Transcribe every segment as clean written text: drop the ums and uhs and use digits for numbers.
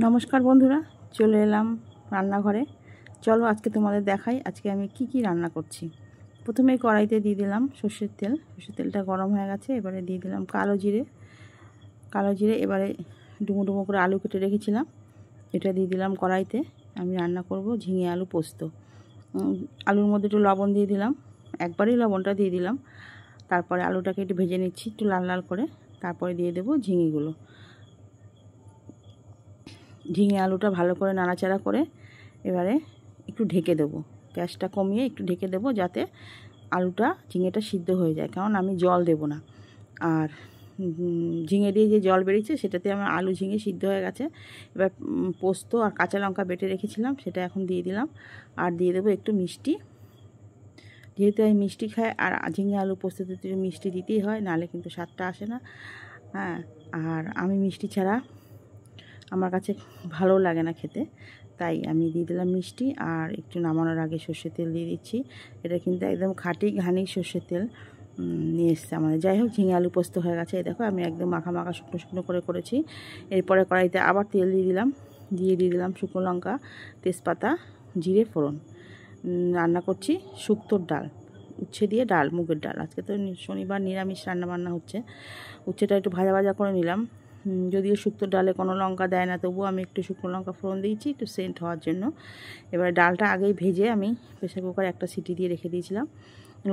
নমস্কার বন্ধুরা, চলে এলাম রান্নাঘরে। চলো আজকে তোমাদের দেখাই আজকে আমি কি রান্না করছি। প্রথমে কড়াইতে দিয়ে দিলাম সর্ষের তেলটা গরম হয়ে গেছে। এবারে দিয়ে দিলাম কালো জিরে। এবারে ডুমো ডুমো করে আলু কেটে রেখেছিলাম, এটা দিয়ে দিলাম কড়াইতে। আমি রান্না করব ঝিঙে আলু পোস্ত। আলুর মধ্যে একটু লবণ দিয়ে দিলাম, একবারই লবণটা দিয়ে দিলাম। তারপরে আলুটাকে একটু ভেজে নিচ্ছি একটু লাল লাল করে। তারপরে দিয়ে দেবো ঝিঙেগুলো। ঝিঙে আলুটা ভালো করে নাড়াচাড়া করে এবারে একটু ঢেকে দেবো, গ্যাসটা কমিয়ে একটু ঢেকে দেবো যাতে ঝিঙেটা সিদ্ধ হয়ে যায়, কারণ আমি জল দেব না। আর ঝিঙে দিয়ে যে জল বেরিয়েছে সেটাতে আমার আলু ঝিঙে সিদ্ধ হয়ে গেছে। এবার পোস্ত আর কাঁচা লঙ্কা বেটে রেখেছিলাম সেটা এখন দিয়ে দিলাম। আর দিয়ে দেবো একটু মিষ্টি, যেহেতু আমি মিষ্টি খাই আর ঝিঙে আলু পোস্ততে একটু মিষ্টি দিতেই হয়, নাহলে কিন্তু স্বাদটা আসে না। হ্যাঁ, আর আমি মিষ্টি ছাড়া আমার কাছে ভালো লাগে না খেতে, তাই আমি দিয়ে দিলাম মিষ্টি। আর একটু নামানোর আগে সর্ষের তেল দিয়ে দিচ্ছি। এটা কিন্তু একদম খাঁটি ঘানি সর্ষের তেল নিয়ে এসছে আমাদের। যাই হোক, ঝিঙে আলু পোস্ত হয়ে গেছে। এই দেখো আমি একদম মাখা মাখা শুকনো শুকনো করে করেছি। এরপরে কড়াইতে আবার তেল দিয়ে দিলাম শুকনো লঙ্কা, তেজপাতা, জিরে ফোড়ন। রান্না করছি শুক্তোর ডাল, উচ্ছে দিয়ে ডাল, মুগের ডাল। আজকে তো শনিবার নিরামিষ রান্নাবান্না হচ্ছে। উচ্ছেটা একটু ভাজা ভাজা করে নিলাম। যদিও শুক্তোর ডালে কোনো লঙ্কা দেয় না, তবুও আমি একটু শুকনো লঙ্কা ফোড়ন দিয়েছি একটু সেন্ট হওয়ার জন্য। এবার ডালটা আগেই ভেজে আমি প্রেসার কুকারে একটা সিটি দিয়ে রেখে দিয়েছিলাম।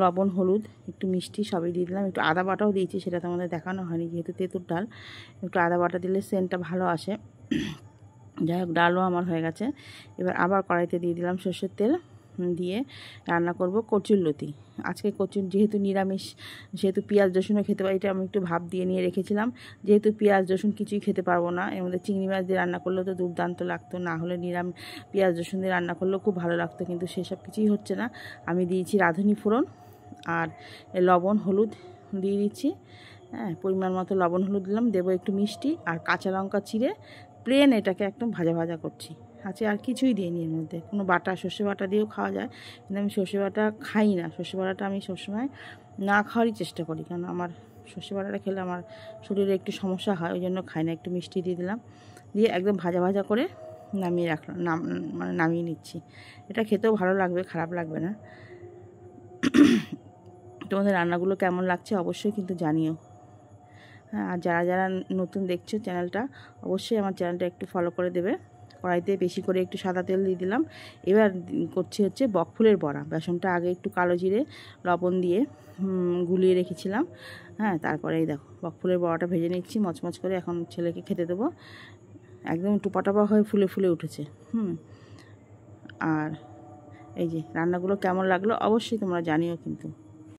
লবণ, হলুদ, একটু মিষ্টি সবই দিয়ে দিলাম। একটু আদা বাটাও দিয়েছি, সেটা তো আমাদের দেখানো হয়নি যেহেতু তেঁতুর ডাল। একটু আদা বাটা দিলে সেন্টটা ভালো আসে। যাই হোক, ডালও আমার হয়ে গেছে। এবার আবার কড়াইতে দিয়ে দিলাম সর্ষের তেল, দিয়ে রান্না করব কচুরলতি। আজকে যেহেতু নিরামিষ, যেহেতু পেঁয়াজ রসুনও খেতে পারি, এটা আমি একটু ভাপ দিয়ে নিয়ে রেখেছিলাম। যেহেতু পেঁয়াজ রসুন কিছুই খেতে পারবো না, এর মধ্যে চিংড়ি মাছ দিয়ে রান্না করলেও তো দুর্দান্ত লাগতো, না হলে পেঁয়াজ রসুন দিয়ে রান্না করলেও খুব ভালো লাগতো, কিন্তু সেসব কিছুই হচ্ছে না। আমি দিয়েছি রাঁধুনি ফোড়ন আর লবণ হলুদ দিয়ে দিচ্ছি। হ্যাঁ, পরিমাণ মতো লবণ হলুদ দিলাম। দেবো একটু মিষ্টি আর কাঁচা লঙ্কা চিড়ে প্লেন এটাকে একদম ভাজা ভাজা করছি। আর কিছুই দিইনি এর মধ্যে, কোনো বাটা, সর্ষে বাটা দিয়েও খাওয়া যায়, কিন্তু আমি সর্ষে বাটা খাই না। সর্ষে বাটাটা আমি সবসময় না খাওয়ারই চেষ্টা করি, কারণ আমার সর্ষে বাটাটা খেলে আমার শরীরে একটু সমস্যা হয়, ওই জন্য খাই না। একটু মিষ্টি দিয়ে দিলাম, দিয়ে একদম ভাজা ভাজা করে নামিয়ে রাখলাম, নামিয়ে নিচ্ছি। এটা খেতেও ভালো লাগবে, খারাপ লাগবে না। তোমাদের রান্নাগুলো কেমন লাগছে অবশ্যই কিন্তু জানিও। হ্যাঁ, আর যারা নতুন দেখছো চ্যানেলটা, অবশ্যই আমার চ্যানেলটা একটু ফলো করে দেবে। কড়াইতে বেশি করে একটু সাদা তেল দিয়ে দিলাম। এবার করছি হচ্ছে বকফুলের বড়া। বেসনটা আগে একটু কালো জিরে লবণ দিয়ে গুলিয়ে রেখেছিলাম। হ্যাঁ, তারপরে এই দেখো বকফুলের বড়াটা ভেজে নিচ্ছি মচমচ করে, এখন ছেলেকে খেতে দেবো। একদম টুপা হয়ে ফুলে ফুলে উঠেছে। আর এই যে রান্নাগুলো কেমন লাগলো অবশ্যই তোমরা জানিও কিন্তু।